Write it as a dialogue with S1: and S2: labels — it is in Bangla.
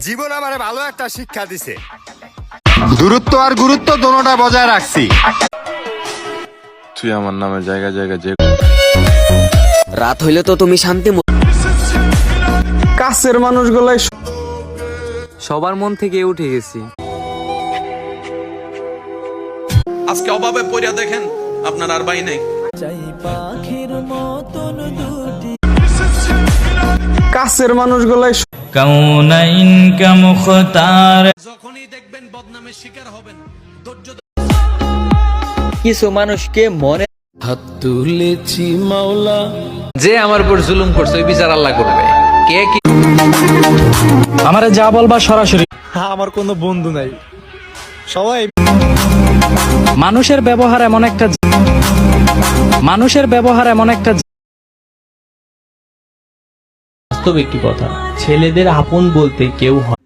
S1: জীবন আমারে ভালো একটা শিক্ষা দিছে। দূরত্ব আর গুরুত্ব দোনোটা বজায় রাখছি।
S2: তুই আমার নামে জায়গা জায়গা যে
S3: রাত হইলে তো তুমি শান্তি
S4: কাছের মানুষগুলাই
S5: সবার মন থেকে উঠে গেছি।
S6: আজকে অভাবে পড়িয়া দেখেন আপনার আর বাই নেই।
S4: কাছের মানুষগুলাই
S7: কাউনাইন কা মুখতার।
S6: যখনই দেখবেন বদনামের শিকার হবেন, ধৈর্য
S3: কিছু মানুষকে মনে
S7: হাত তুলেছি মাওলা।
S5: যে আমার উপর জুলুম করছে ওই বিচার আল্লাহ করবে। কে কি
S4: আমারে যা বলবা সরাসরি। আমার কোনো বন্ধু নাই, সবাই মানুষের ব্যবহার এমন একটা
S7: বাস্তব একটি কথা, ছেলেদের আপন বলতে কেউ হয়।